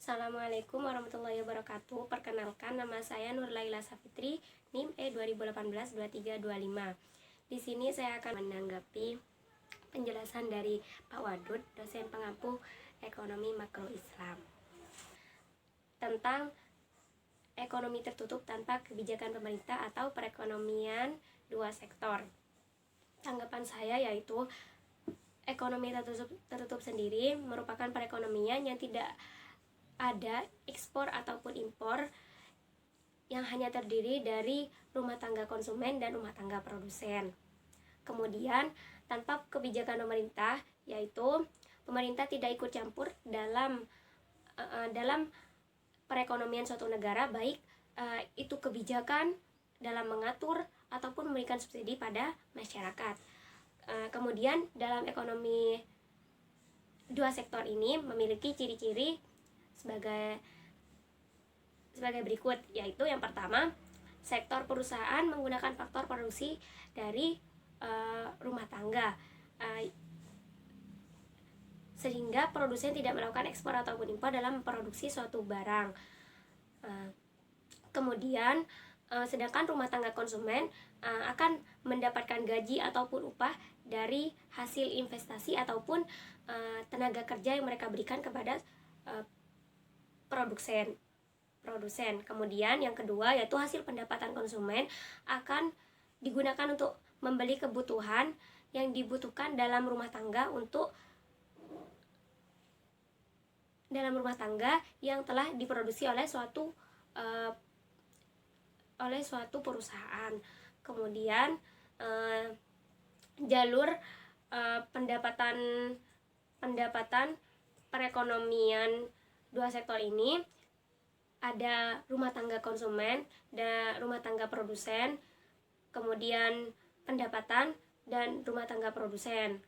Assalamualaikum warahmatullahi wabarakatuh. Perkenalkan, nama saya Nur Laila Safitri, NIM E 2018-2325. Di sini saya akan menanggapi penjelasan dari Pak Wadud, dosen pengampu Ekonomi Makro Islam, tentang ekonomi tertutup tanpa kebijakan pemerintah atau perekonomian dua sektor. Tanggapan saya yaitu ekonomi tertutup sendiri merupakan perekonomian yang tidak ada ekspor ataupun impor, yang hanya terdiri dari rumah tangga konsumen dan rumah tangga produsen. Kemudian tanpa kebijakan pemerintah, yaitu pemerintah tidak ikut campur dalam perekonomian suatu negara, baik itu kebijakan dalam mengatur ataupun memberikan subsidi pada masyarakat. Kemudian dalam ekonomi dua sektor ini memiliki ciri-ciri sebagai berikut, yaitu yang pertama, sektor perusahaan menggunakan faktor produksi dari rumah tangga, sehingga produsen tidak melakukan ekspor ataupun impor dalam memproduksi suatu barang. Kemudian sedangkan rumah tangga konsumen akan mendapatkan gaji ataupun upah dari hasil investasi ataupun tenaga kerja yang mereka berikan kepada produsen. Kemudian yang kedua, yaitu hasil pendapatan konsumen akan digunakan untuk membeli kebutuhan yang dibutuhkan dalam rumah tangga yang telah diproduksi oleh suatu perusahaan. Kemudian jalur pendapatan perekonomian dua sektor ini ada rumah tangga konsumen dan rumah tangga produsen, kemudian pendapatan dan rumah tangga produsen,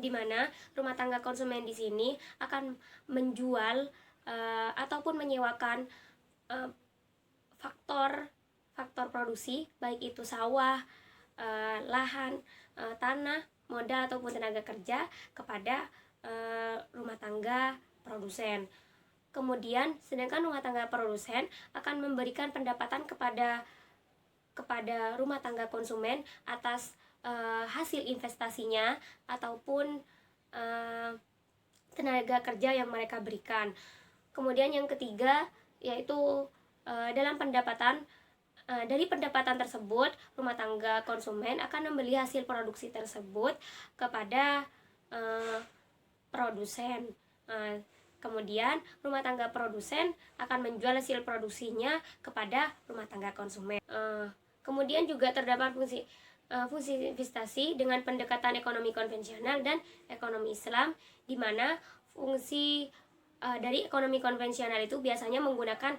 di mana rumah tangga konsumen di sini akan menjual ataupun menyewakan faktor produksi, baik itu sawah, lahan, tanah, modal ataupun tenaga kerja kepada rumah tangga produsen. Kemudian sedangkan rumah tangga produsen akan memberikan pendapatan kepada rumah tangga konsumen atas hasil investasinya ataupun tenaga kerja yang mereka berikan. Kemudian yang ketiga, yaitu dalam dari pendapatan tersebut, rumah tangga konsumen akan membeli hasil produksi tersebut kepada produsen. Kemudian rumah tangga produsen akan menjual hasil produksinya kepada rumah tangga konsumen. Kemudian juga terdapat fungsi investasi dengan pendekatan ekonomi konvensional dan ekonomi Islam, di mana fungsi dari ekonomi konvensional itu biasanya menggunakan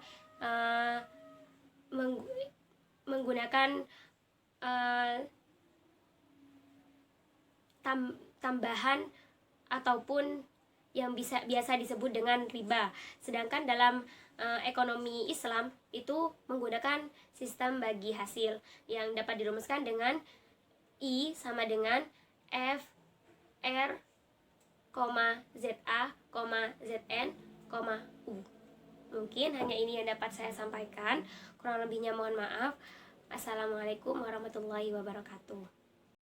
tambahan ataupun yang biasa disebut dengan riba. Sedangkan dalam ekonomi Islam itu menggunakan sistem bagi hasil yang dapat dirumuskan dengan I sama dengan F R, ZA, ZN, U. Mungkin hanya ini yang dapat saya sampaikan. Kurang lebihnya mohon maaf. Assalamualaikum warahmatullahi wabarakatuh.